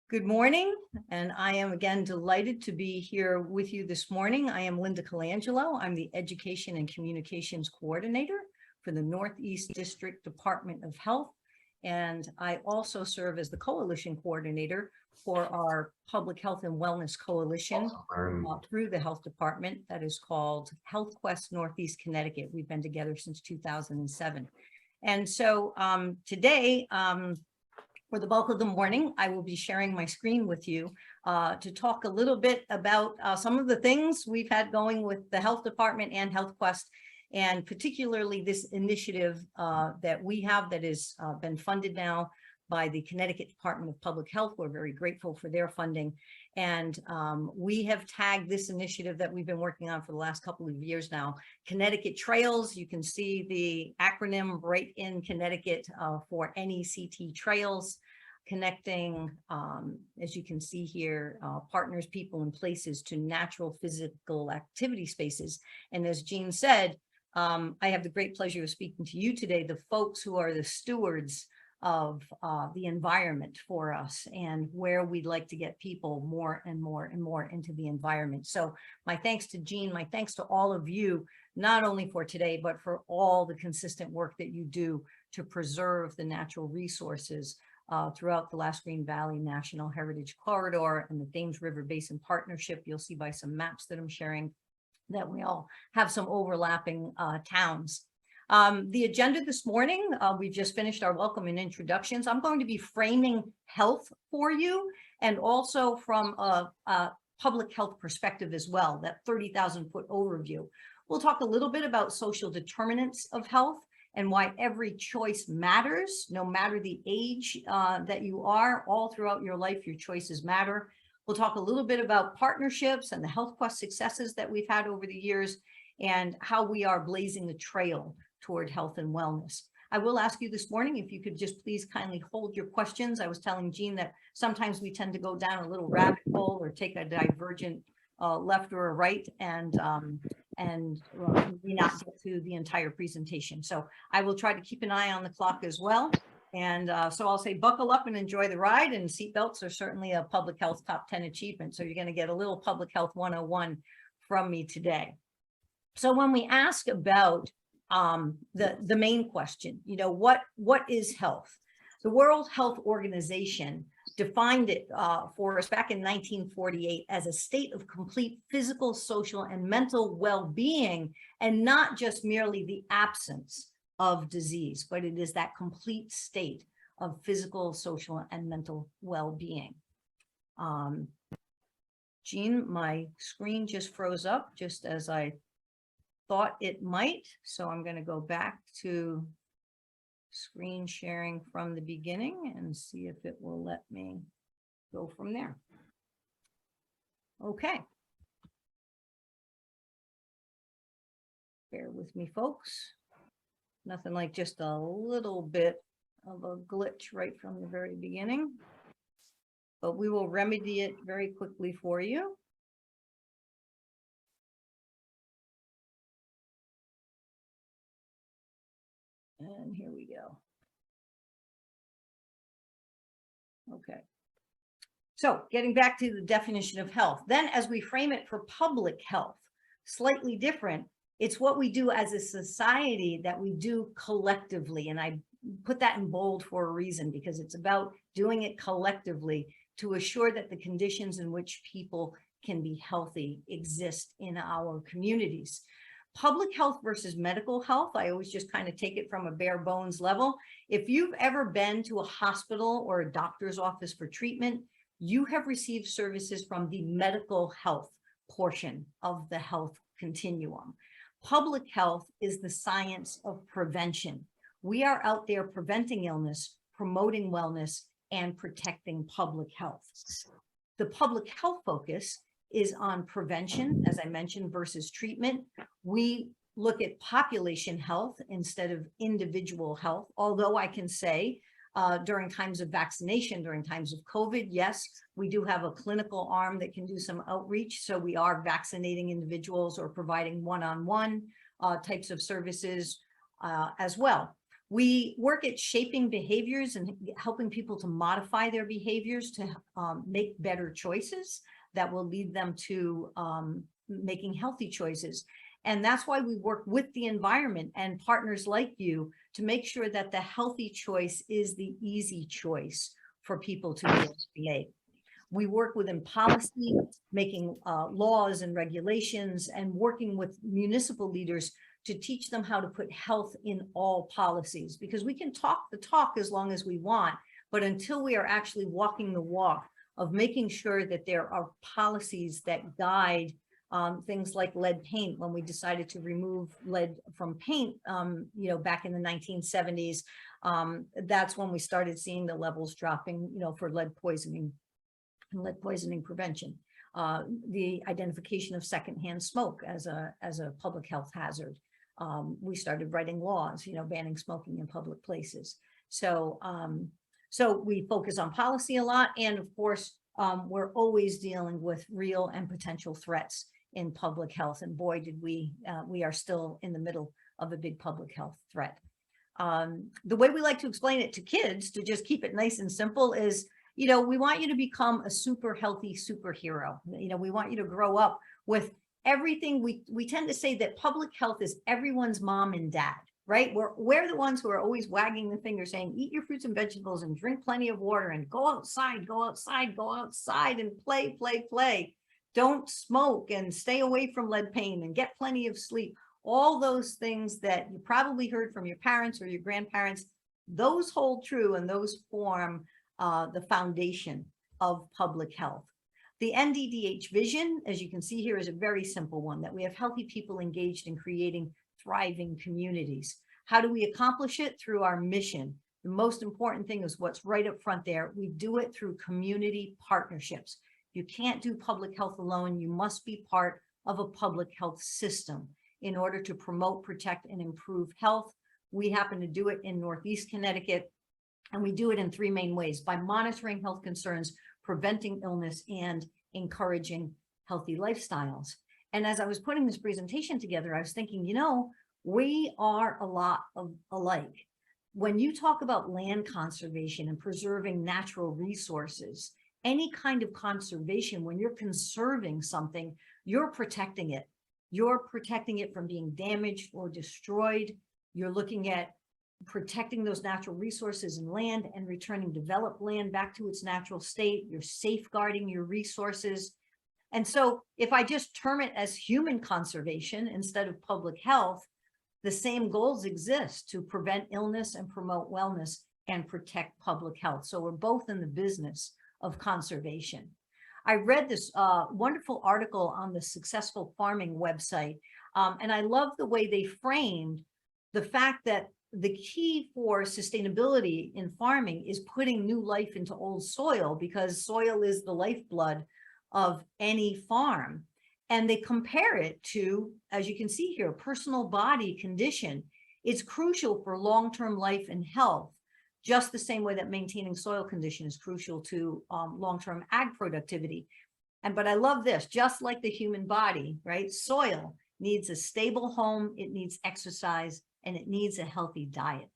Good morning, and I am again delighted to be here with you this morning. I am Linda Colangelo. I'm the Education and Communications Coordinator for the Northeast District Department of Health, and I also serve as the Coalition Coordinator for our Public Health and Wellness Coalition through the Health Department that is called HealthQuest Northeast Connecticut. We've been together since 2007. And so today, for the bulk of the morning, I will be sharing my screen with you to talk a little bit about some of the things we've had going with the Health Department and HealthQuest, and particularly this initiative that we have that has been funded now by the Connecticut Department of Public Health. We're very grateful for their funding. And we have tagged this initiative that we've been working on for the last couple of years now, Connecticut Trails. You can see the acronym right in Connecticut for NECT Trails, connecting, as you can see here, partners, people, and places to natural physical activity spaces. And as Jean said, I have the great pleasure of speaking to you today, the folks who are the stewards of the environment for us and where we'd like to get people more and more and more into the environment. So my thanks to Jean, my thanks to all of you, not only for today, but for all the consistent work that you do to preserve the natural resources throughout the Last Green Valley National Heritage Corridor and the Thames River Basin Partnership. You'll see by some maps that I'm sharing that we all have some overlapping towns. The agenda this morning, we've just finished our welcome and introductions. I'm going to be framing health for you, and also from a public health perspective as well, that 30,000-foot overview. We'll talk a little bit about social determinants of health and why every choice matters, no matter the age that you are. All throughout your life, your choices matter. We'll talk a little bit about partnerships and the HealthQuest successes that we've had over the years and how we are blazing the trail toward health and wellness. I will ask you this morning if you could just please kindly hold your questions. I was telling Jean that sometimes we tend to go down a little rabbit hole or take a divergent left or a right and we not get to the entire presentation. So I will try to keep an eye on the clock as well. And so I'll say buckle up and enjoy the ride, and seatbelts are certainly a public health top 10 achievement. So you're going to get a little public health 101 from me today. So when we ask about the main question, you know, what is health? The World Health Organization defined it for us back in 1948 as a state of complete physical, social, and mental well-being, and not just merely the absence of disease, but it is that complete state of physical, social, and mental well-being. Jean, my screen just froze up just as I thought it might, so I'm going to go back to screen sharing from the beginning and see if it will let me go from there. Okay. Bear with me, folks. Nothing like just a little bit of a glitch right from the very beginning, but we will remedy it very quickly for you. And here we go. Okay. So getting back to the definition of health, then as we frame it for public health, slightly different, it's what we do as a society that we do collectively. And I put that in bold for a reason, because it's about doing it collectively to assure that the conditions in which people can be healthy exist in our communities. Public health versus medical health, I always just kind of take it from a bare bones level. If you've ever been to a hospital or a doctor's office for treatment, you have received services from the medical health portion of the health continuum. Public health is the science of prevention. We are out there preventing illness, promoting wellness, and protecting public health. The public health focus is on prevention, as I mentioned, versus treatment. We look at population health instead of individual health, although I can say during times of vaccination, during times of COVID, yes, we do have a clinical arm that can do some outreach. So we are vaccinating individuals or providing one-on-one types of services as well. We work at shaping behaviors and helping people to modify their behaviors to make better choices that will lead them to making healthy choices. And that's why we work with the environment and partners like you to make sure that the healthy choice is the easy choice for people to be able to make. We work within policy, making laws and regulations, and working with municipal leaders to teach them how to put health in all policies, because we can talk the talk as long as we want, but until we are actually walking the walk of making sure that there are policies that guide things like lead paint. When we decided to remove lead from paint, back in the 1970s, that's when we started seeing the levels dropping, for lead poisoning and lead poisoning prevention. The identification of secondhand smoke as a public health hazard. We started writing laws, banning smoking in public places. So we focus on policy a lot, and of course, we're always dealing with real and potential threats in public health. And boy, did we are still in the middle of a big public health threat. The way we like to explain it to kids, to just keep it nice and simple, is, we want you to become a super healthy superhero. We want you to grow up with everything. We tend to say that public health is everyone's mom and dad, right? We're the ones who are always wagging the finger saying, eat your fruits and vegetables and drink plenty of water and go outside and play. Don't smoke and stay away from lead paint and get plenty of sleep. All those things that you probably heard from your parents or your grandparents, those hold true, and those form the foundation of public health. The NDDH vision, as you can see here, is a very simple one, that we have healthy people engaged in creating thriving communities. How do we accomplish it? Through our mission. The most important thing is what's right up front there. We do it through community partnerships. You can't do public health alone. You must be part of a public health system in order to promote, protect, and improve health. We happen to do it in Northeast Connecticut, and we do it in three main ways: by monitoring health concerns, preventing illness, and encouraging healthy lifestyles. And as I was putting this presentation together, I was thinking, we are a lot alike. When you talk about land conservation and preserving natural resources, any kind of conservation, when you're conserving something, you're protecting it. You're protecting it from being damaged or destroyed. You're looking at protecting those natural resources and land and returning developed land back to its natural state. You're safeguarding your resources. And so if I just term it as human conservation instead of public health, the same goals exist to prevent illness and promote wellness and protect public health. So we're both in the business of conservation. I read this wonderful article on the Successful Farming website, and I love the way they framed the fact that the key for sustainability in farming is putting new life into old soil, because soil is the lifeblood of any farm. And they compare it to, as you can see here, personal body condition. It's crucial for long-term life and health, just the same way that maintaining soil condition is crucial to long-term ag productivity. But I love this, just like the human body, right? Soil needs a stable home, it needs exercise, and it needs a healthy diet.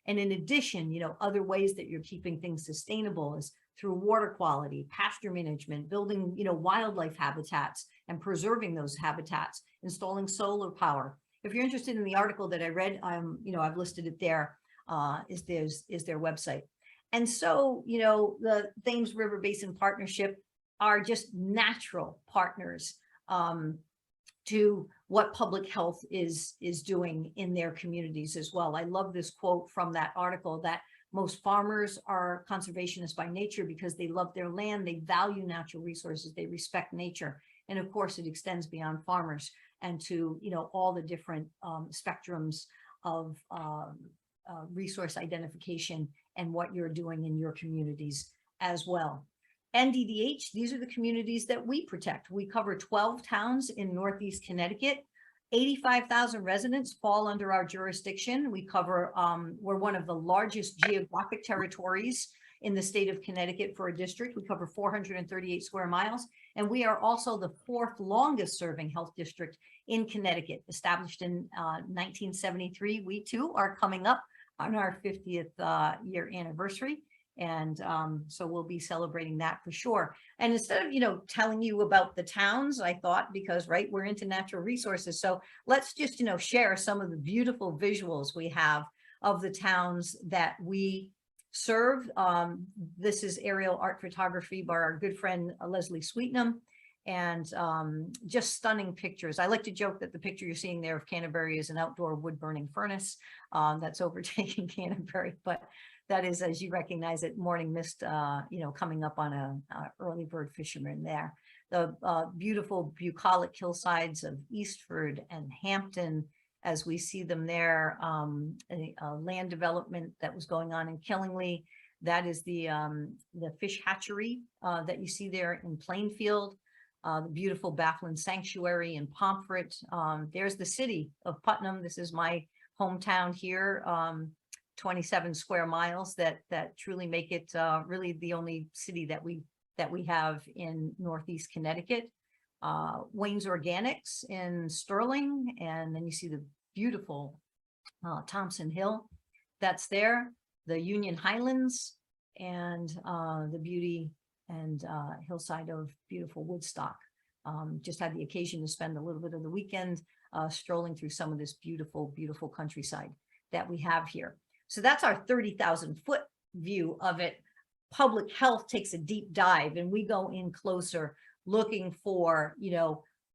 And in addition, other ways that you're keeping things sustainable is through water quality, pasture management, building, wildlife habitats and preserving those habitats, installing solar power. If you're interested in the article that I read, I've listed it there, is their website. And so, the Thames River Basin Partnership are just natural partners to what public health is doing in their communities as well. I love this quote from that article, that most farmers are conservationists by nature because they love their land, they value natural resources, they respect nature. And of course, it extends beyond farmers and to, all the different spectrums of resource identification and what you're doing in your communities as well. NDDH, these are the communities that we protect. We cover 12 towns in Northeast Connecticut. 85,000 residents fall under our jurisdiction. We cover, we're one of the largest geographic territories in the state of Connecticut for a district. We cover 438 square miles. And we are also the fourth longest serving health district in Connecticut, established in 1973. We too are coming up on our 50th year anniversary. And so we'll be celebrating that for sure. And instead of, telling you about the towns, I thought, because, right, we're into natural resources. So let's just, share some of the beautiful visuals we have of the towns that we serve. This is aerial art photography by our good friend Leslie Sweetnam, and just stunning pictures. I like to joke that the picture you're seeing there of Canterbury is an outdoor wood burning furnace that's overtaking Canterbury, but that is, as you recognize it, morning mist, coming up on a early bird fisherman there. The beautiful bucolic hillsides of Eastford and Hampton, as we see them there, a land development that was going on in Killingly. That is the fish hatchery that you see there in Plainfield. The beautiful Bafflin Sanctuary in Pomfret. There's the city of Putnam. This is my hometown here. 27 square miles that truly make it really the only city that we have in Northeast Connecticut. Wayne's Organics in Sterling, and then you see the beautiful Thompson Hill that's there, the Union Highlands, and the beauty and hillside of beautiful Woodstock. Just had the occasion to spend a little bit of the weekend strolling through some of this beautiful, beautiful countryside that we have here. So that's our 30,000 foot view of it. Public health takes a deep dive, and we go in closer looking for,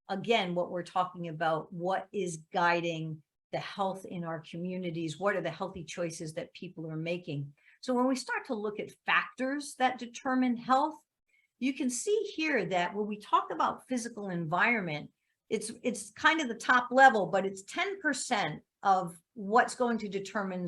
again, what we're talking about, what is guiding the health in our communities? What are the healthy choices that people are making? So when we start to look at factors that determine health, you can see here that when we talk about physical environment, it's kind of the top level, but it's 10% of what's going to determine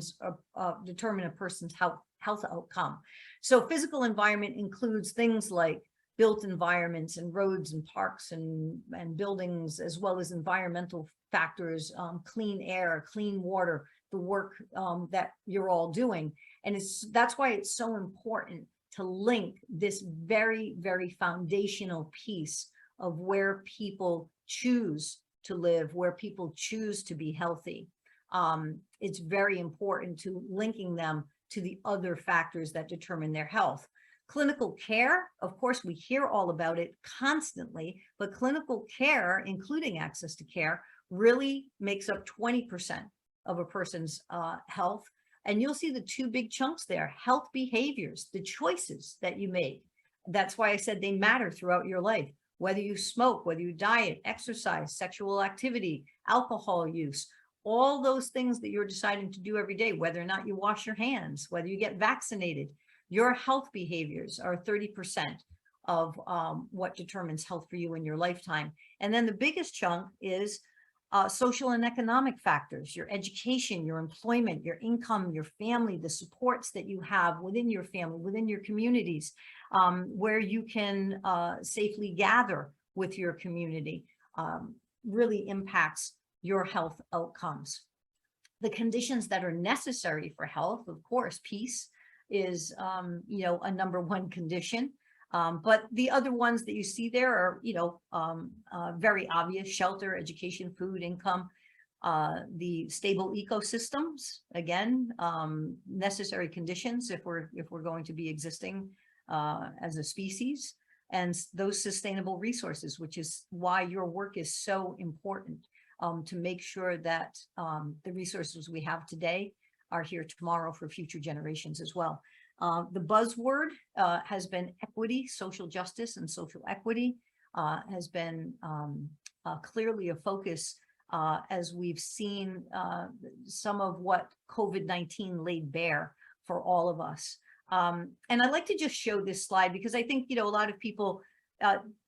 a person's health outcome. So physical environment includes things like built environments and roads and parks and buildings, as well as environmental factors, clean air, clean water, the work that you're all doing. And that's why it's so important to link this very, very foundational piece of where people choose to live, where people choose to be healthy. It's very important to linking them to the other factors that determine their health. Clinical care, of course, we hear all about it constantly, but clinical care, including access to care, really makes up 20% of a person's health. And you'll see the two big chunks there: health behaviors, the choices that you make. That's why I said they matter throughout your life. Whether you smoke, whether you diet, exercise, sexual activity, alcohol use, all those things that you're deciding to do every day, whether or not you wash your hands, whether you get vaccinated, your health behaviors are 30% of what determines health for you in your lifetime. And then the biggest chunk is social and economic factors: your education, your employment, your income, your family, the supports that you have within your family, within your communities, where you can safely gather with your community, really impacts your health outcomes. The conditions that are necessary for health, of course, peace is, a number one condition. But the other ones that you see there are, very obvious: shelter, education, food, income, the stable ecosystems, again, necessary conditions if we're going to be existing as a species, and those sustainable resources, which is why your work is so important, to make sure that the resources we have today are here tomorrow for future generations as well. The buzzword has been equity, social justice, and social equity has been clearly a focus as we've seen some of what COVID-19 laid bare for all of us. And I'd like to just show this slide because I think, a lot of people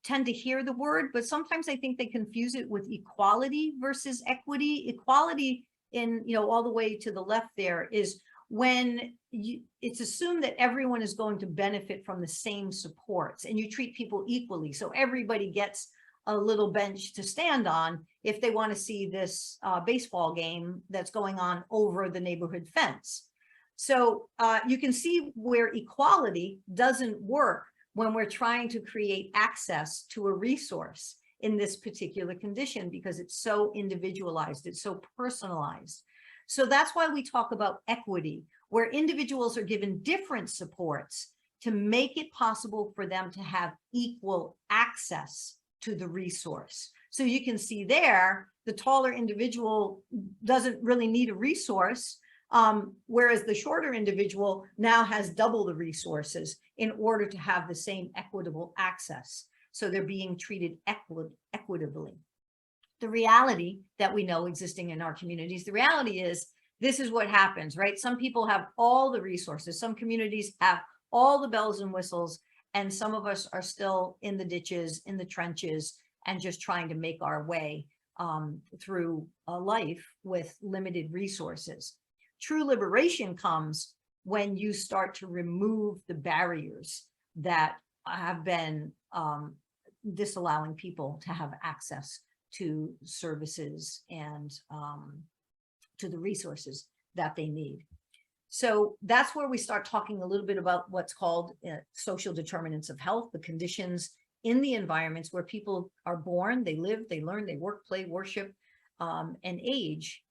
tend to hear the word, but sometimes I think they confuse it with equality versus equity. Equality in, all the way to the left there is when it's assumed that everyone is going to benefit from the same supports and you treat people equally. So everybody gets a little bench to stand on if they want to see this baseball game that's going on over the neighborhood fence. So you can see where equality doesn't work when we're trying to create access to a resource in this particular condition, because it's so individualized, it's so personalized. So that's why we talk about equity, where individuals are given different supports to make it possible for them to have equal access to the resource. So you can see there, the taller individual doesn't really need a resource, whereas the shorter individual now has double the resources in order to have the same equitable access. So they're being treated equitably. The reality that we know existing in our communities, the reality is this is what happens, right? Some people have all the resources. Some communities have all the bells and whistles, and some of us are still in the ditches, in the trenches, and just trying to make our way through a life with limited resources. True liberation comes when you start to remove the barriers that have been disallowing people to have access to services and to the resources that they need. So that's where we start talking a little bit about what's called social determinants of health, the conditions in the environments where people are born, they live, they learn, they work, play, worship, and age.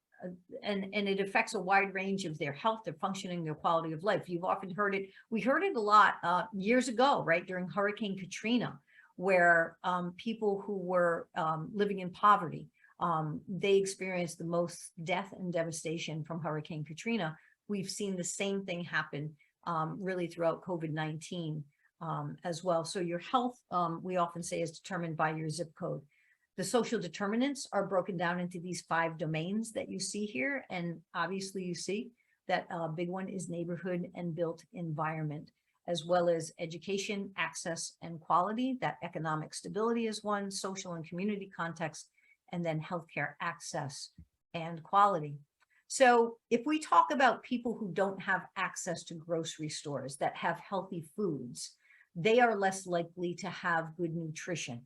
And it affects a wide range of their health, their functioning, their quality of life. You've often heard it. We heard it a lot years ago, right? During Hurricane Katrina, where people who were living in poverty, they experienced the most death and devastation from Hurricane Katrina. We've seen the same thing happen really throughout COVID-19 as well. So your health, we often say, is determined by your zip code. The social determinants are broken down into these 5 domains that you see here. And obviously you see that a big one is neighborhood and built environment, as well as education, access, and quality. That economic stability is one, social and community context, and then healthcare access and quality. So if we talk about people who don't have access to grocery stores that have healthy foods, they are less likely to have good nutrition.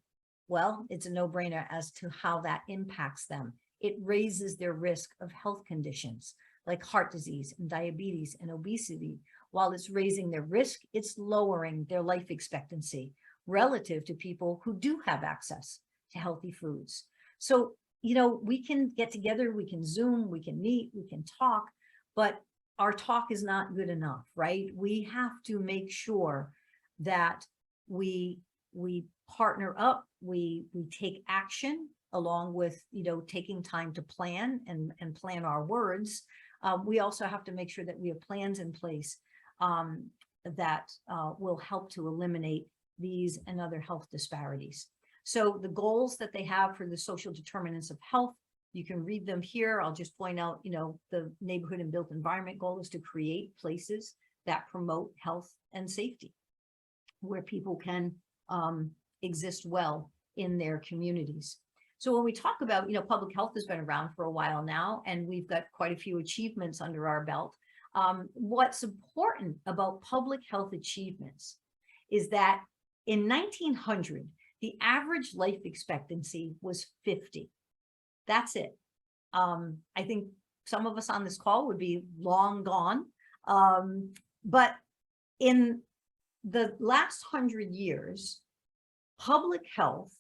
Well, it's a no-brainer as to how that impacts them. It raises their risk of health conditions like heart disease and diabetes and obesity. While it's raising their risk, it's lowering their life expectancy relative to people who do have access to healthy foods. So, you know, we can get together, we can Zoom, we can meet, we can talk, but our talk is not good enough, right? We have to make sure that we partner up, we take action along with, you know, taking time to plan and plan our words. We also have to make sure that we have plans in place that will help to eliminate these and other health disparities. So the goals that they have for the social determinants of health, you can read them here. I'll just point out, you know, the neighborhood and built environment goal is to create places that promote health and safety, where people can exist well in their communities. So when we talk about, you know, public health has been around for a while now, and we've got quite a few achievements under our belt. What's important about public health achievements is that in 1900, the average life expectancy was 50. That's it. I think some of us on this call would be long gone. But in the last 100 years, public health,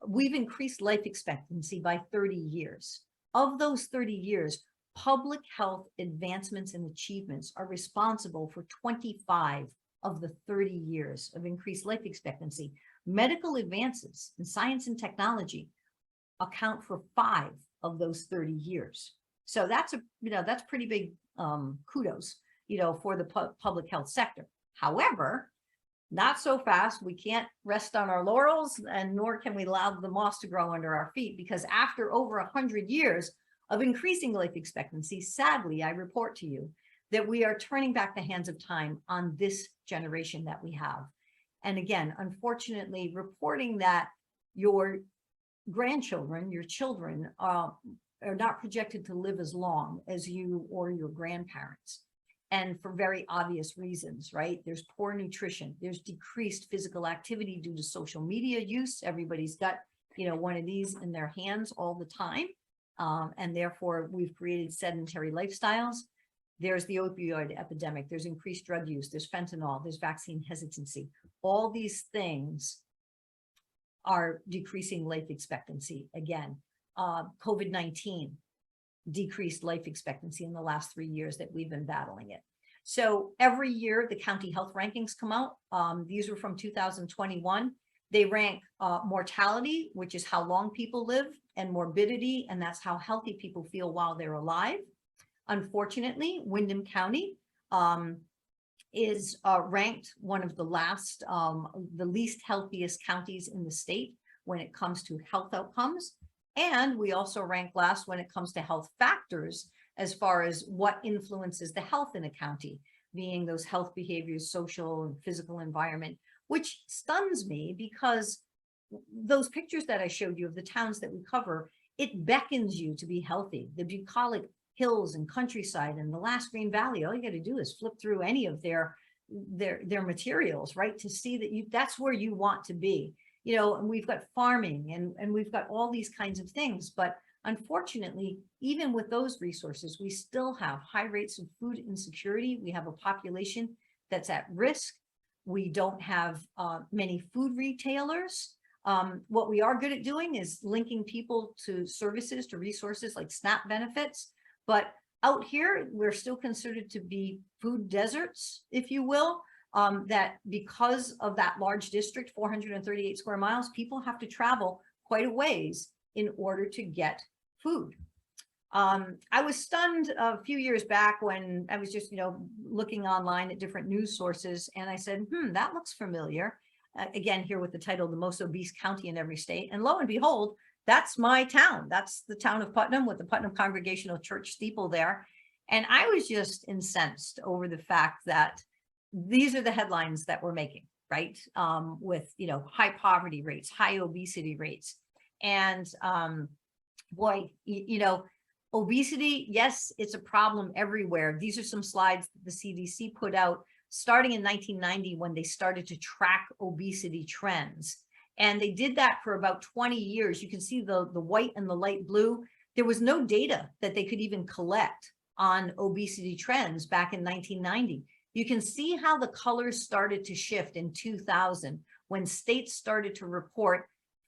we've increased life expectancy by 30 years. Of those 30 years, public health advancements and achievements are responsible for 25 of the 30 years of increased life expectancy. Medical advances in science and technology account for 5 of those 30 years. So that's a, you know, that's pretty big kudos, you know, for the public health sector. However, not so fast. We can't rest on our laurels, and nor can we allow the moss to grow under our feet, because after over 100 years of increasing life expectancy, sadly, I report to you that we are turning back the hands of time on this generation that we have. And again, unfortunately, reporting that your grandchildren, your children, are not projected to live as long as you or your grandparents. And for very obvious reasons, right? There's poor nutrition, there's decreased physical activity due to social media use. Everybody's got, you know, one of these in their hands all the time. And therefore, we've created sedentary lifestyles. There's the opioid epidemic, there's increased drug use, there's fentanyl, there's vaccine hesitancy. All these things are decreasing life expectancy. Again, COVID-19, decreased life expectancy in the last 3 years that we've been battling it. So every year, the county health rankings come out. These were from 2021. They rank mortality, which is how long people live, and morbidity, and that's how healthy people feel while they're alive. Unfortunately, Windham County is ranked one of the least healthiest counties in the state when it comes to health outcomes. And we also rank last when it comes to health factors, as far as what influences the health in a county, being those health behaviors, social and physical environment, which stuns me because those pictures that I showed you of the towns that we cover, it beckons you to be healthy. The bucolic hills and countryside and the Last Green Valley, all you got to do is flip through any of their materials, right, to see that that's where you want to be. You know, and we've got farming and we've got all these kinds of things, but unfortunately, even with those resources, we still have high rates of food insecurity. We have a population that's at risk. We don't have many food retailers. What we are good at doing is linking people to services, to resources like SNAP benefits. But out here, we're still considered to be food deserts, if you will, that because of that large district, 438 square miles, people have to travel quite a ways in order to get food. I was stunned a few years back when I was just, looking online at different news sources, and I said, that looks familiar. Again, here with the title, the most obese county in every state. And lo and behold, that's my town. That's the town of Putnam with the Putnam Congregational Church steeple there. And I was just incensed over the fact that these are the headlines that we're making, right? With, high poverty rates, high obesity rates. And boy, obesity, yes, it's a problem everywhere. These are some slides that the CDC put out starting in 1990 when they started to track obesity trends. And they did that for about 20 years. You can see the white and the light blue. There was no data that they could even collect on obesity trends back in 1990. You can see how the colors started to shift in 2000 when states started to report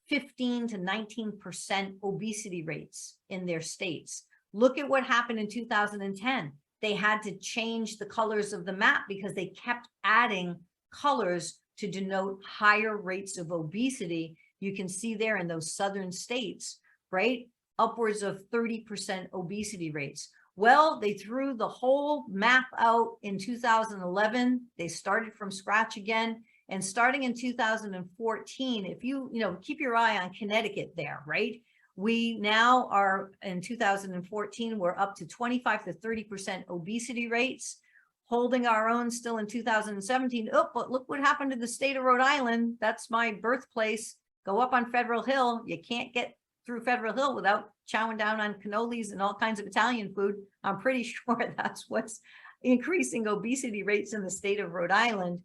15 to 19% obesity rates in their states. Look at what happened in 2010. They had to change the colors of the map because they kept adding colors to denote higher rates of obesity. You can see there in those southern states, right? Upwards of 30% obesity rates. Well, they threw the whole map out in 2011. They started from scratch again. And starting in 2014, if you keep your eye on Connecticut there, right? We now are in 2014, we're up to 25 to 30% obesity rates, holding our own still in 2017. Oh, but look what happened to the state of Rhode Island. That's my birthplace. Go up on Federal Hill. You can't get through Federal Hill without chowing down on cannolis and all kinds of Italian food. I'm pretty sure that's what's increasing obesity rates in the state of Rhode Island.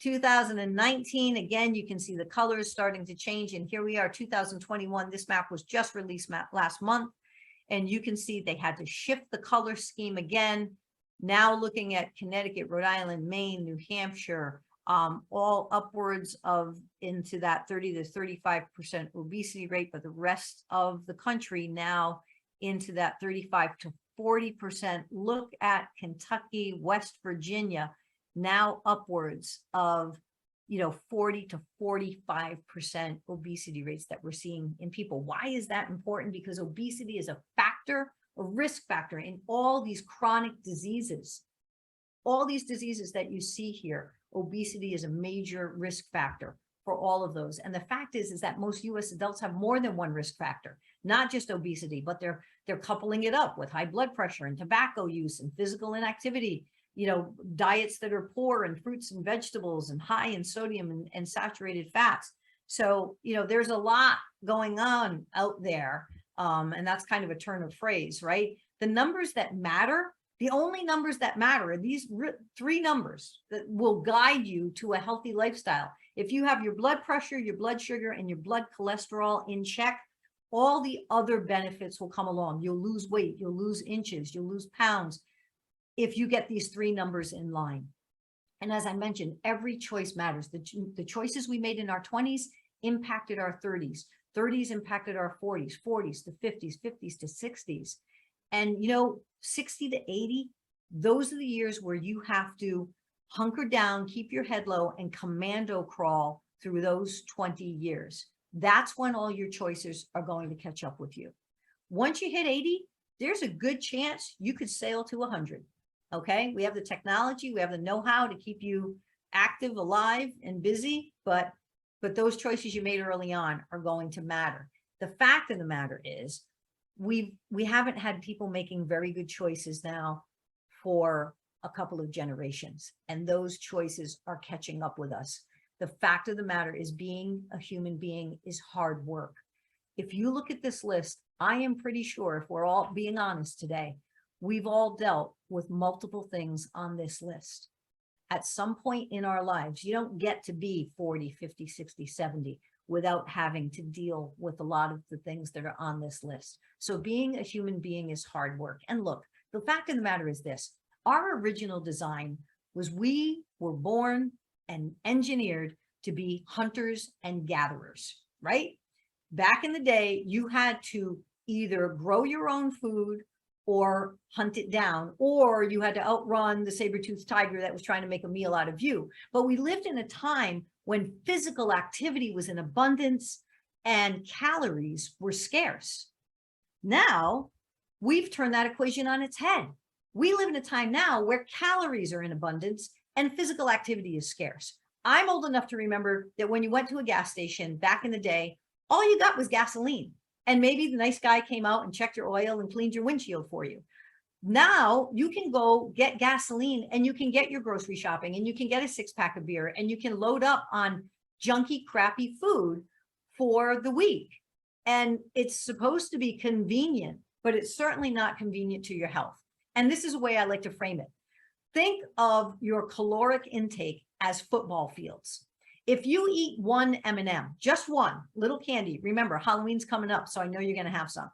2019, again, you can see the colors starting to change. And here we are, 2021. This map was just released last month. And you can see they had to shift the color scheme again. Now looking at Connecticut, Rhode Island, Maine, New Hampshire, all upwards of into that 30 to 35% obesity rate, but the rest of the country now into that 35 to 40%. Look at Kentucky, West Virginia, now upwards of 40 to 45% obesity rates that we're seeing in people. Why is that important? Because obesity is a factor, a risk factor in all these chronic diseases. All these diseases that you see here, obesity is a major risk factor for all of those. And the fact is that most US adults have more than one risk factor, not just obesity, but they're coupling it up with high blood pressure and tobacco use and physical inactivity, diets that are poor in fruits and vegetables and high in sodium and saturated fats. So, there's a lot going on out there. And that's kind of a turn of phrase, right? The numbers that matter, the only numbers that matter are these three numbers that will guide you to a healthy lifestyle. If you have your blood pressure, your blood sugar, and your blood cholesterol in check, all the other benefits will come along. You'll lose weight, you'll lose inches, you'll lose pounds if you get these three numbers in line. And as I mentioned, every choice matters. The choices we made in our 20s impacted our 30s. 30s impacted our 40s, 40s to 50s, 50s to 60s. And, 60 to 80, those are the years where you have to hunker down, keep your head low, and commando crawl through those 20 years. That's when all your choices are going to catch up with you. Once you hit 80, there's a good chance you could sail to 100. Okay. We have the technology, we have the know-how to keep you active, alive, and busy, but those choices you made early on are going to matter. The fact of the matter is we haven't had people making very good choices now for a couple of generations, and those choices are catching up with us. The fact of the matter is being a human being is hard work. If you look at this list, I am pretty sure, if we're all being honest today, we've all dealt with multiple things on this list. At some point in our lives, you don't get to be 40, 50, 60, 70 without having to deal with a lot of the things that are on this list. So being a human being is hard work. And look, the fact of the matter is this: our original design was we were born and engineered to be hunters and gatherers, right? Back in the day, you had to either grow your own food or hunt it down, or you had to outrun the saber-toothed tiger that was trying to make a meal out of you. But we lived in a time when physical activity was in abundance and calories were scarce. Now, we've turned that equation on its head. We live in a time now where calories are in abundance and physical activity is scarce. I'm old enough to remember that when you went to a gas station back in the day, all you got was gasoline. And maybe the nice guy came out and checked your oil and cleaned your windshield for you. Now you can go get gasoline and you can get your grocery shopping and you can get a 6-pack of beer and you can load up on junky, crappy food for the week. And it's supposed to be convenient, but it's certainly not convenient to your health. And this is a way I like to frame it. Think of your caloric intake as football fields. If you eat one M&M, just one little candy, remember Halloween's coming up, so I know you're going to have some.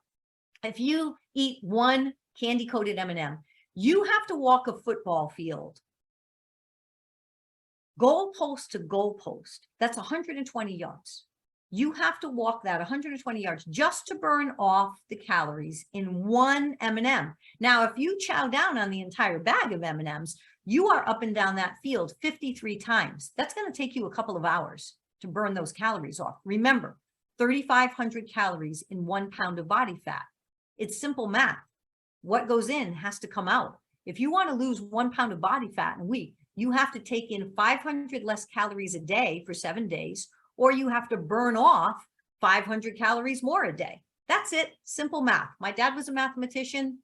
If you eat one candy coated M&M, you have to walk a football field, goalpost to goalpost. That's 120 yards. You have to walk that 120 yards just to burn off the calories in one M&M. Now, if you chow down on the entire bag of M&Ms, you are up and down that field 53 times. That's going to take you a couple of hours to burn those calories off. Remember, 3,500 calories in 1 pound of body fat. It's simple math. What goes in has to come out. If you want to lose 1 pound of body fat in a week, you have to take in 500 less calories a day for 7 days, or you have to burn off 500 calories more a day. That's it. Simple math. My dad was a mathematician.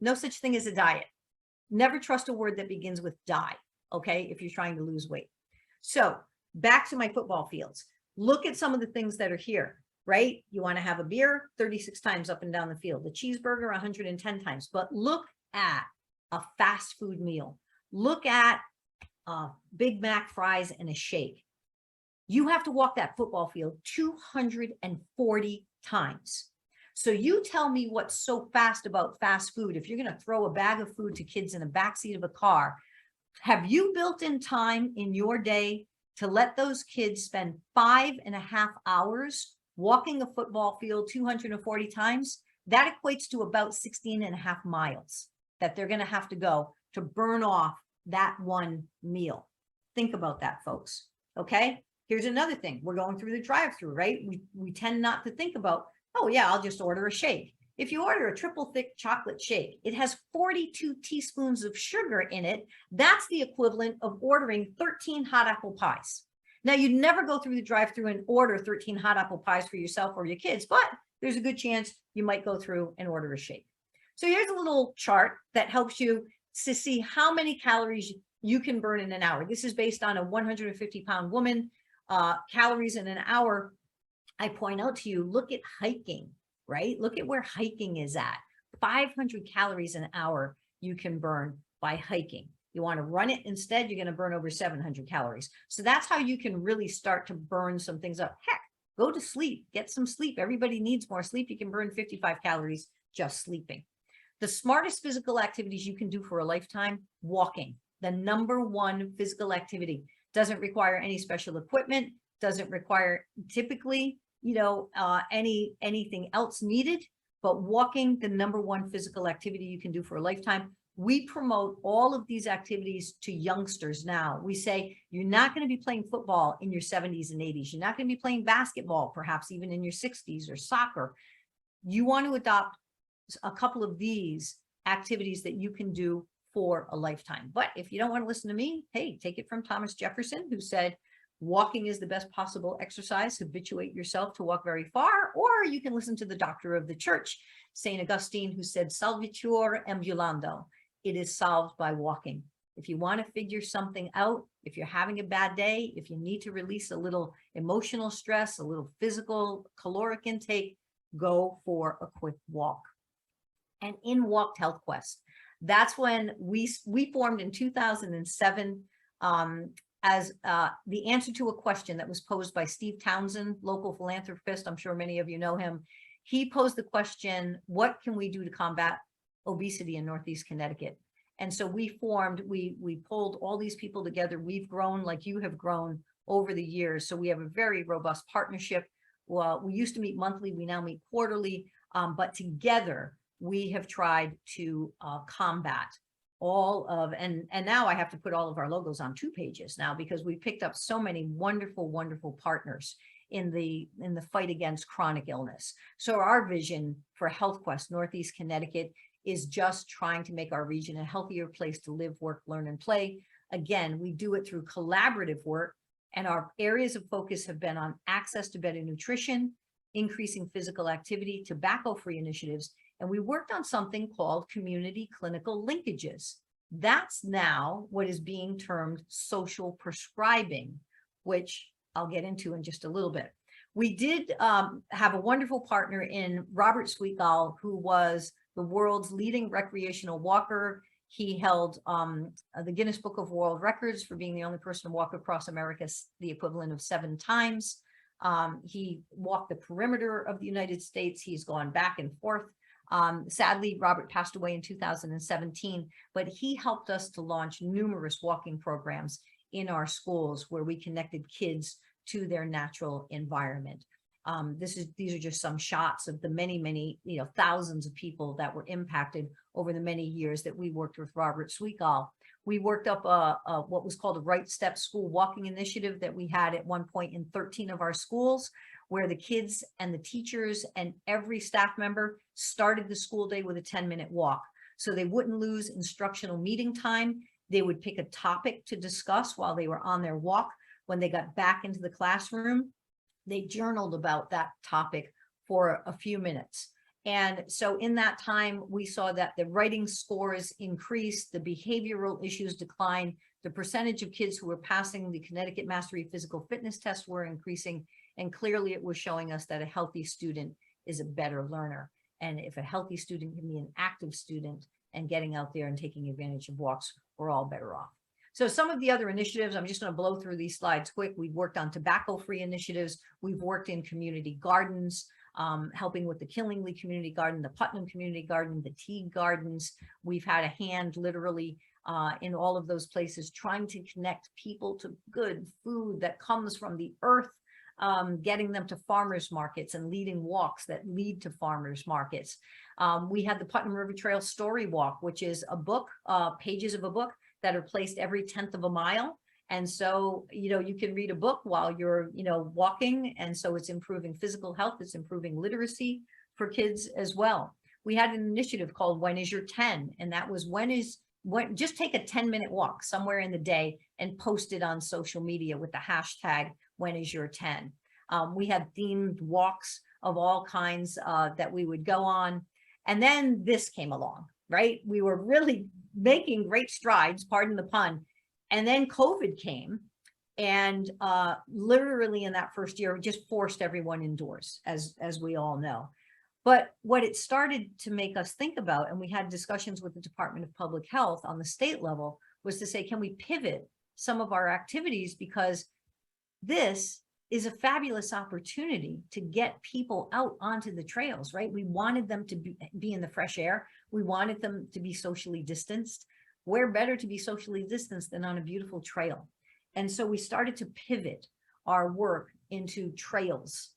No such thing as a diet. Never trust a word that begins with die, okay, if you're trying to lose weight. So back to my football fields. Look at some of the things that are here, right? You want to have a beer 36 times up and down the field, a cheeseburger 110 times, but look at a fast food meal. Look at Big Mac fries and a shake. You have to walk that football field 240 times. So you tell me what's so fast about fast food. If you're going to throw a bag of food to kids in the backseat of a car, have you built in time in your day to let those kids spend 5.5 hours walking a football field 240 times? That equates to about 16.5 miles that they're going to have to go to burn off that one meal. Think about that, folks. Okay. Here's another thing. We're going through the drive-through, right? We tend not to think about, oh yeah, I'll just order a shake. If you order a triple thick chocolate shake, it has 42 teaspoons of sugar in it. That's the equivalent of ordering 13 hot apple pies. Now, you'd never go through the drive-through and order 13 hot apple pies for yourself or your kids, but there's a good chance you might go through and order a shake. So here's a little chart that helps you to see how many calories you can burn in an hour. This is based on a 150-pound woman, calories in an hour. I point out to you, look at hiking, right? Look at where hiking is at. 500 calories an hour you can burn by hiking. You want to run it instead, you're going to burn over 700 calories. So that's how you can really start to burn some things up. Heck, go to sleep, get some sleep. Everybody needs more sleep. You can burn 55 calories just sleeping. The smartest physical activities you can do for a lifetime, walking, the #1 physical activity. Doesn't require any special equipment, doesn't require typically, anything else needed, but walking, the #1 physical activity you can do for a lifetime. We promote all of these activities to youngsters now. We say, you're not going to be playing football in your 70s and 80s. You're not going to be playing basketball, perhaps even in your 60s, or soccer. You want to adopt a couple of these activities that you can do for a lifetime. But if you don't want to listen to me, hey, take it from Thomas Jefferson, who said, walking is the best possible exercise. Habituate yourself to walk very far. Or you can listen to the doctor of the church, St. Augustine, who said, salvitur ambulando. It is solved by walking. If you want to figure something out, if you're having a bad day, if you need to release a little emotional stress, a little physical caloric intake, go for a quick walk. And in walked HealthQuest. That's when we formed in 2007 as the answer to a question that was posed by Steve Townsend, local philanthropist. I'm sure many of you know him. He posed the question, what can we do to combat obesity in Northeast Connecticut? And so we formed, we pulled all these people together. We've grown like you have grown over the years. So we have a very robust partnership. Well, we used to meet monthly, we now meet quarterly, but together we have tried to combat all of, and now I have to put all of our logos on 2 pages now, because we picked up so many wonderful, wonderful partners in the fight against chronic illness. So our vision for HealthQuest Northeast Connecticut is just trying to make our region a healthier place to live, work, learn, and play. Again, we do it through collaborative work, and our areas of focus have been on access to better nutrition, increasing physical activity, tobacco-free initiatives, and we worked on something called community clinical linkages. That's now what is being termed social prescribing, which I'll get into in just a little bit. We did have a wonderful partner in Robert Sweetgall, who was the world's leading recreational walker. He held the Guinness Book of World Records for being the only person to walk across America the equivalent of 7 times. He walked the perimeter of the United States. He's gone back and forth. Sadly, Robert passed away in 2017, but he helped us to launch numerous walking programs in our schools where we connected kids to their natural environment. These are just some shots of the many, thousands of people that were impacted over the many years that we worked with Robert Sweetgall. We worked up what was called a Right Step School Walking Initiative that we had at one point in 13 of our schools, where the kids and the teachers and every staff member started the school day with a 10-minute walk. So they wouldn't lose instructional meeting time. They would pick a topic to discuss while they were on their walk. When they got back into the classroom, they journaled about that topic for a few minutes. And so in that time, we saw that the writing scores increased, the behavioral issues declined, the percentage of kids who were passing the Connecticut Mastery Physical Fitness Test were increasing, and clearly it was showing us that a healthy student is a better learner. And if a healthy student can be an active student and getting out there and taking advantage of walks, we're all better off. So some of the other initiatives, I'm just going to blow through these slides quick. We've worked on tobacco-free initiatives. We've worked in community gardens, helping with the Killingly Community Garden, the Putnam Community Garden, the Teague Gardens. We've had a hand literally in all of those places, trying to connect people to good food that comes from the earth, getting them to farmers markets and leading walks that lead to farmers markets. We had the Putnam River Trail Story Walk, which is a book, pages of a book that are placed every 10th of a mile. And so, you can read a book while you're, walking. And so it's improving physical health. It's improving literacy for kids as well. We had an initiative called When Is Your 10? And that was just take a 10-minute walk somewhere in the day and post it on social media with the hashtag When Is Your 10? We had themed walks of all kinds that we would go on. And then this came along, right? We were really making great strides, pardon the pun. And then COVID came, and literally in that first year, just forced everyone indoors, as we all know. But what it started to make us think about, and we had discussions with the Department of Public Health on the state level, was to say, can we pivot some of our activities? Because this is a fabulous opportunity to get people out onto the trails, right? We wanted them to be in the fresh air. We wanted them to be socially distanced. Where better to be socially distanced than on a beautiful trail? And so we started to pivot our work into trails,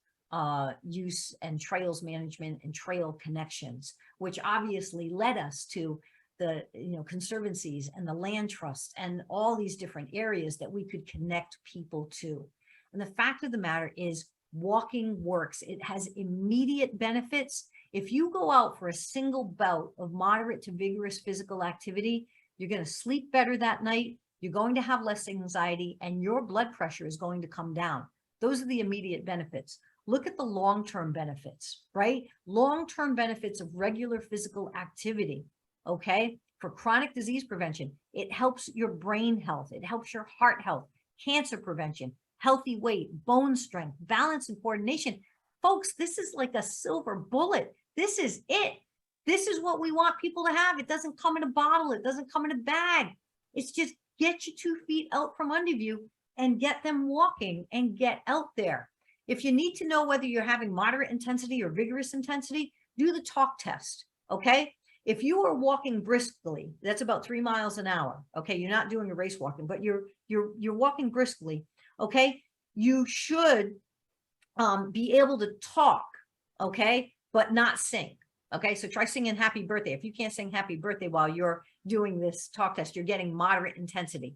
use and trails management and trail connections, which obviously led us to the conservancies and the land trusts and all these different areas that we could connect people to. And the fact of the matter is, walking works. It has immediate benefits. If you go out for a single bout of moderate to vigorous physical activity, you're going to sleep better that night, you're going to have less anxiety, and your blood pressure is going to come down. Those are the immediate benefits. Look at the long-term benefits, right? Long-term benefits of regular physical activity, okay? For chronic disease prevention, it helps your brain health, it helps your heart health, cancer prevention, healthy weight, bone strength, balance and coordination. Folks, this is like a silver bullet. This is it. This is what we want people to have. It doesn't come in a bottle. It doesn't come in a bag. It's just get your 2 feet out from under you and get them walking and get out there. If you need to know whether you're having moderate intensity or vigorous intensity, do the talk test, okay? If you are walking briskly, that's about 3 miles an hour, okay? You're not doing a race walking, but you're walking briskly, okay? You should be able to talk, okay, but not sing, okay? So try singing happy birthday. If you can't sing happy birthday while you're doing this talk test, you're getting moderate intensity.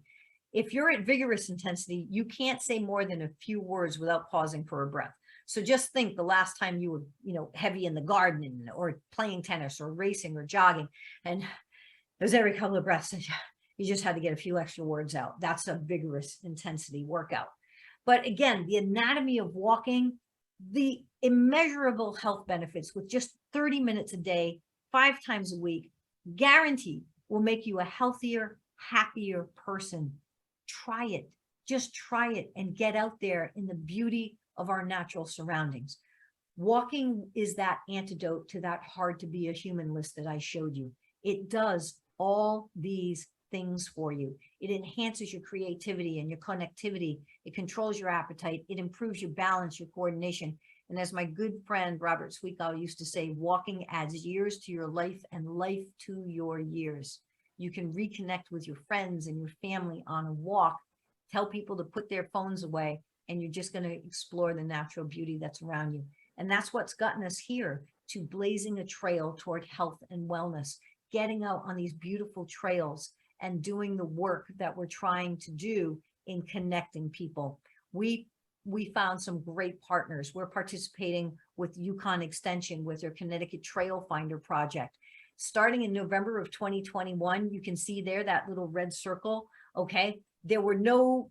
If you're at vigorous intensity, you can't say more than a few words without pausing for a breath. So just think the last time you were, heavy in the garden or playing tennis or racing or jogging, and it was every couple of breaths, you just had to get a few extra words out. That's a vigorous intensity workout. But again, the anatomy of walking, the immeasurable health benefits with just 30 minutes a day, 5 times a week, guaranteed will make you a healthier, happier person. Try it. Just try it and get out there in the beauty of our natural surroundings. Walking is that antidote to that hard to be a human list that I showed you. It does all these things for you. It enhances your creativity and your connectivity. It controls your appetite. It improves your balance, your coordination. And as my good friend Robert Sweetgall used to say, walking adds years to your life and life to your years. You can reconnect with your friends and your family on a walk. Tell people to put their phones away, and you're just going to explore the natural beauty that's around you. And that's what's gotten us here to blazing a trail toward health and wellness, getting out on these beautiful trails and doing the work that we're trying to do in connecting people. We found some great partners. We're participating with Yukon Extension with their Connecticut Trail Finder project. Starting in November of 2021, you can see there that little red circle, okay? There were no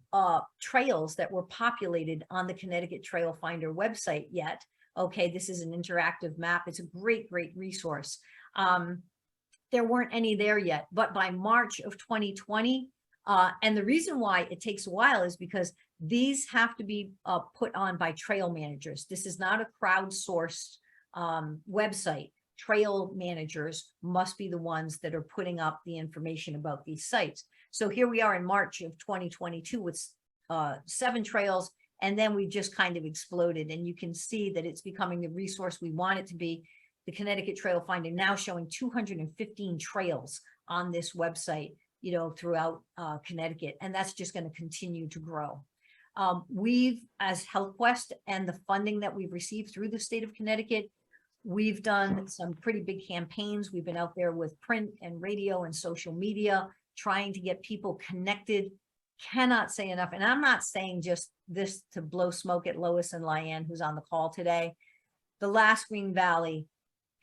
trails that were populated on the Connecticut Trail Finder website yet. Okay, this is an interactive map. It's a great, great resource. There weren't any there yet, but by March of 2020, and the reason why it takes a while is because these have to be put on by trail managers. This is not a crowdsourced website. Trail managers must be the ones that are putting up the information about these sites. So here we are in March of 2022 with 7 trails, and then we just kind of exploded, and you can see that it's becoming the resource we want it to be. The Connecticut Trail Finder now showing 215 trails on this website, throughout Connecticut, and that's just going to continue to grow. We've, as HealthQuest and the funding that we've received through the state of Connecticut, we've done some pretty big campaigns. We've been out there with print and radio and social media, trying to get people connected. Cannot say enough. And I'm not saying just this to blow smoke at Lois and Lyanne, who's on the call today. The Last Green Valley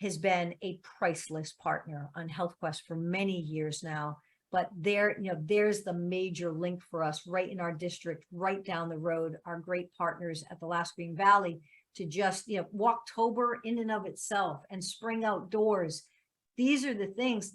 has been a priceless partner on HealthQuest for many years now. But there's the major link for us right in our district, right down the road, our great partners at the Last Green Valley, to just, Walktober in and of itself and spring outdoors. These are the things,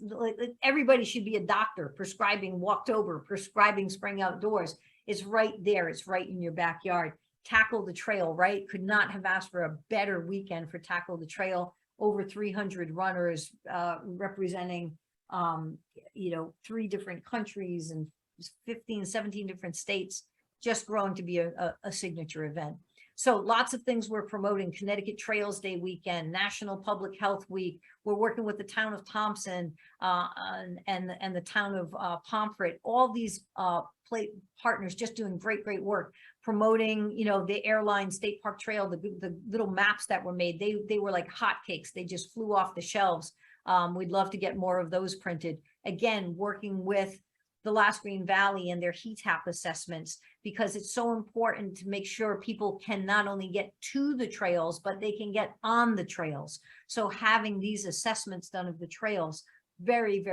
everybody should be a doctor prescribing Walktober, prescribing spring outdoors. It's right there. It's right in your backyard. Tackle the Trail, right? Could not have asked for a better weekend for Tackle the Trail. Over 300 runners representing 3 different countries and 15, 17 different states, just growing to be a signature event. So lots of things we're promoting: Connecticut Trails Day weekend, National Public Health Week. We're working with the town of Thompson and the town of Pomfret. All these partners just doing great work, promoting, you know, the airline State Park Trail, the little maps that were made. They were like hotcakes. They just flew off the shelves. We'd love to get more of those printed. Again, working with the Last Green Valley and their heat tap assessments, because it's so important to make sure people can not only get to the trails, but they can get on the trails. So having these assessments done of the trails, very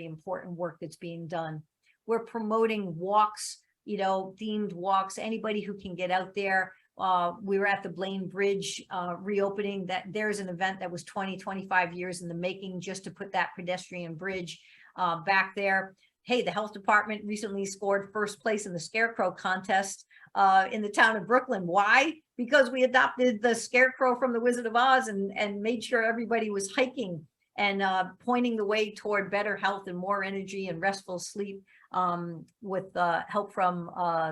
important work that's being done. We're promoting walks, you know, themed walks, anybody who can get out there. We were at the Blaine Bridge reopening. That there's an event that was 25 years in the making, just to put that pedestrian bridge back there. Hey, the health department recently scored first place in the scarecrow contest in the town of Brooklyn. Why? Because we adopted the scarecrow from the Wizard of Oz and made sure everybody was hiking and pointing the way toward better health and more energy and restful sleep with help from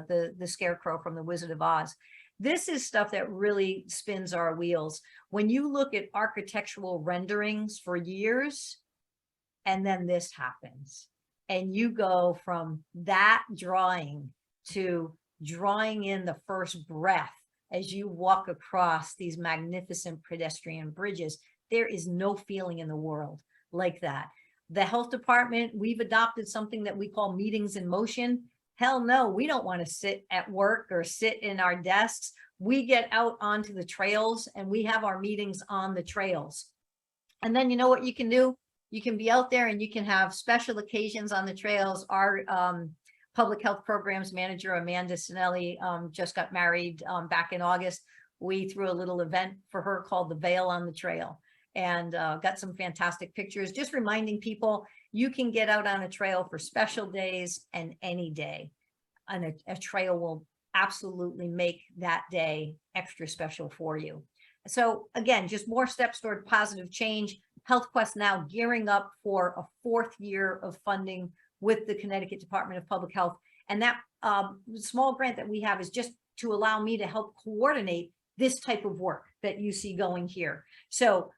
the scarecrow from the Wizard of Oz. This is stuff that really spins our wheels. When you look at architectural renderings for years, and then this happens, and you go from that drawing to drawing in the first breath as you walk across these magnificent pedestrian bridges, there is no feeling in the world like that. The health department, we've adopted something that we call meetings in motion. Hell no, we don't want to sit at work or sit in our desks. We get out onto the trails and we have our meetings on the trails. And then you know what you can do? You can be out there and you can have special occasions on the trails. Our public health programs manager, Amanda Sinelli, just got married back in August. We threw a little event for her called the Veil on the Trail, and got some fantastic pictures, just reminding people you can get out on a trail for special days and any day. And a trail will absolutely make that day extra special for you. So again, just more steps toward positive change. HealthQuest now gearing up for a 4th year of funding with the Connecticut Department of Public Health. And that small grant that we have is just to allow me to help coordinate this type of work that you see going here. So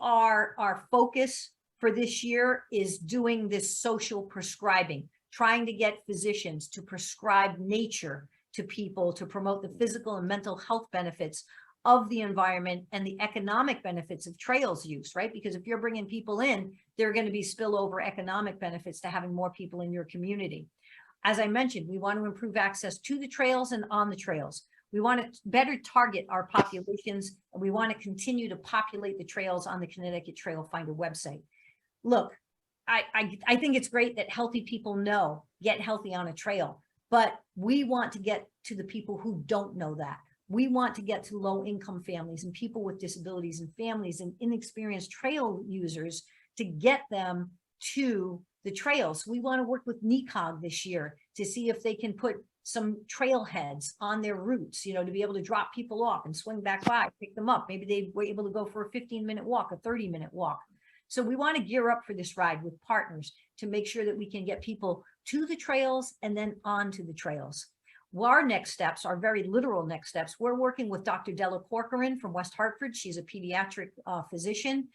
our focus for this year is doing this social prescribing, trying to get physicians to prescribe nature to people to promote the physical and mental health benefits of the environment and the economic benefits of trails use, right? Because if you're bringing people in, there are going to be spillover economic benefits to having more people in your community. As I mentioned, we want to improve access to the trails and on the trails. We want to better target our populations, and we want to continue to populate the trails on the Connecticut Trail Finder website. Look, I think it's great that healthy people know get healthy on a trail, but we want to get to the people who don't know that. We want to get to low-income families and people with disabilities and families and inexperienced trail users to get them to the trails. We want to work with NECOG this year to see if they can put some trailheads on their routes, you know, to be able to drop people off and swing back by, pick them up. Maybe they were able to go for a 15-minute walk, a 30-minute walk. So we want to gear up for this ride with partners to make sure that we can get people to the trails and then onto the trails. Well, our next steps are very literal next steps. We're working with Dr. Della Corcoran from West Hartford. She's a pediatric physician.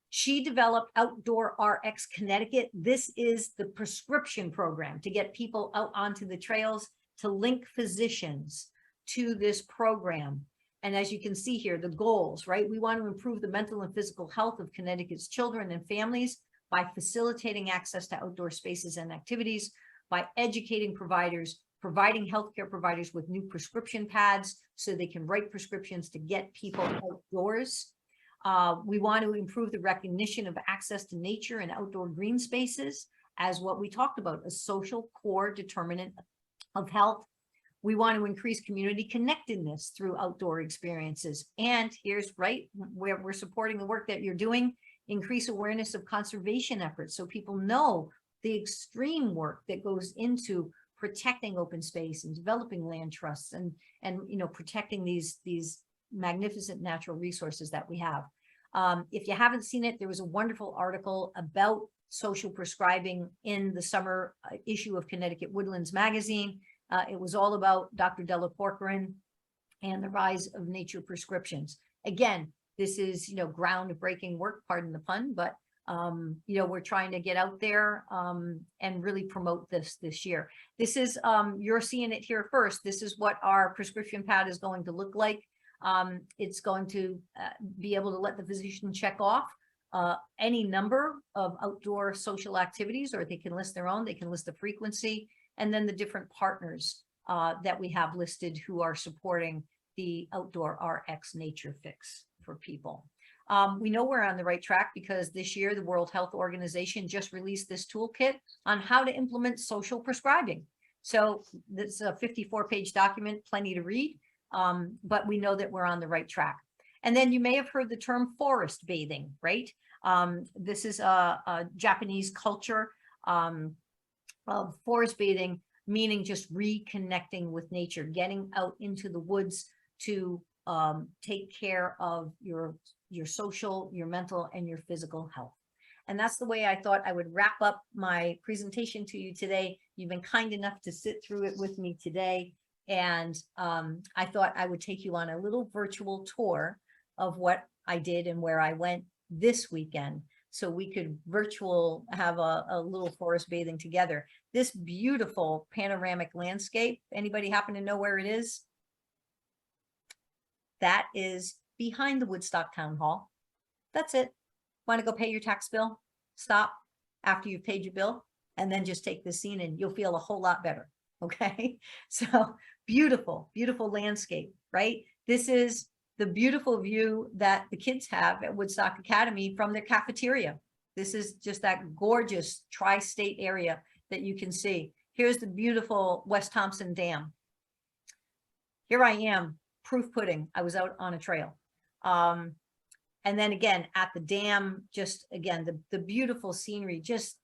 She developed Outdoor RX Connecticut. This is the prescription program to get people out onto the trails, to link physicians to this program. And as you can see here, the goals, right? We want to improve the mental and physical health of Connecticut's children and families by facilitating access to outdoor spaces and activities, by educating providers, providing healthcare providers with new prescription pads so they can write prescriptions to get people outdoors. We want to improve the recognition of access to nature and outdoor green spaces as what we talked about, a social core determinant of health. We want to increase community connectedness through outdoor experiences. And here's right where we're supporting the work that you're doing, increase awareness of conservation efforts so people know the extreme work that goes into protecting open space and developing land trusts and you know, protecting these magnificent natural resources that we have. If you haven't seen it, there was a wonderful article about social prescribing in the summer issue of Connecticut Woodlands magazine. It was all about Dr. Della Corcoran and the rise of nature prescriptions. Again, this is, groundbreaking work, pardon the pun, but we're trying to get out there and really promote this year. This is, you're seeing it here first. This is what our prescription pad is going to look like. It's going to be able to let the physician check off any number of outdoor social activities, or they can list their own, they can list the frequency, and then the different partners that we have listed who are supporting the outdoor RX nature fix for people. We know we're on the right track because this year the World Health Organization just released this toolkit on how to implement social prescribing. So this is a 54-page document, plenty to read, but we know that we're on the right track. And then you may have heard the term forest bathing, right? This is a Japanese culture of forest bathing, meaning just reconnecting with nature, getting out into the woods to take care of your social, your mental, and your physical health. And that's the way I thought I would wrap up my presentation to you today. You've been kind enough to sit through it with me today. And I thought I would take you on a little virtual tour of what I did and where I went this weekend, so we could have a little forest bathing together. This beautiful panoramic landscape, anybody happen to know where it is? That is behind the Woodstock Town Hall. That's it. Want to go pay your tax bill? Stop after you've paid your bill and then just take the scene and you'll feel a whole lot better. Okay. So beautiful, beautiful landscape, right? This is the beautiful view that the kids have at Woodstock Academy from their cafeteria. This is just that gorgeous tri-state area that you can see. Here's the beautiful West Thompson Dam. Here I am, proof pudding. I was out on a trail. And then again, at the dam, just again, the beautiful scenery, just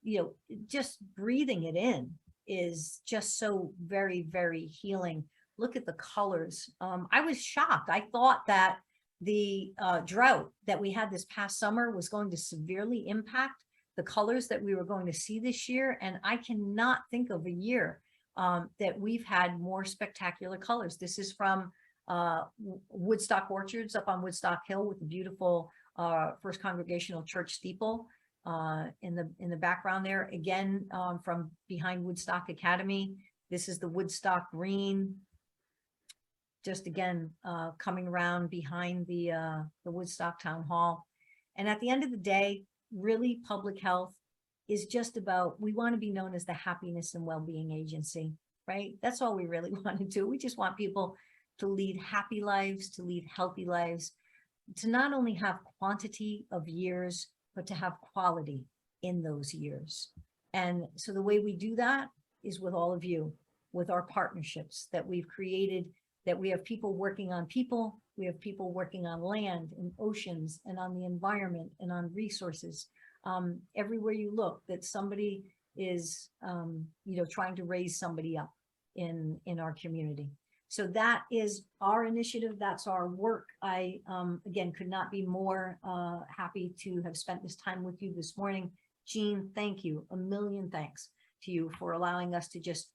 breathing it in is just so very, very healing. Look at the colors. I was shocked. I thought that the drought that we had this past summer was going to severely impact the colors that we were going to see this year. And I cannot think of a year that we've had more spectacular colors. This is from Woodstock Orchards up on Woodstock Hill with the beautiful First Congregational Church steeple in the background there. Again, from behind Woodstock Academy. This is the Woodstock Green. Just again, coming around behind the Woodstock Town Hall. And at the end of the day, really public health is just about, we want to be known as the happiness and well-being agency, right? That's all we really want to do. We just want people to lead happy lives, to lead healthy lives, to not only have quantity of years, but to have quality in those years. And so the way we do that is with all of you, with our partnerships that we've created, that we have people working on people, we have people working on land and oceans and on the environment and on resources. Everywhere you look, that somebody is, trying to raise somebody up in our community. So that is our initiative. That's our work. I, again, could not be more happy to have spent this time with you this morning. Jean, thank you. A million thanks to you for allowing us to just,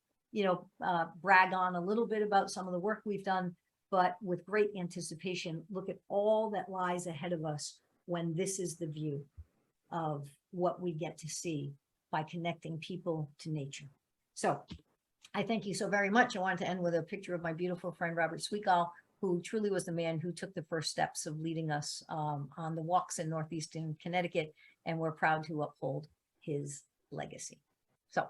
brag on a little bit about some of the work we've done, but with great anticipation, look at all that lies ahead of us when this is the view of what we get to see by connecting people to nature. So I thank you so very much. I wanted to end with a picture of my beautiful friend, Robert Sweetgall, who truly was the man who took the first steps of leading us on the walks in Northeastern Connecticut, and we're proud to uphold his legacy. So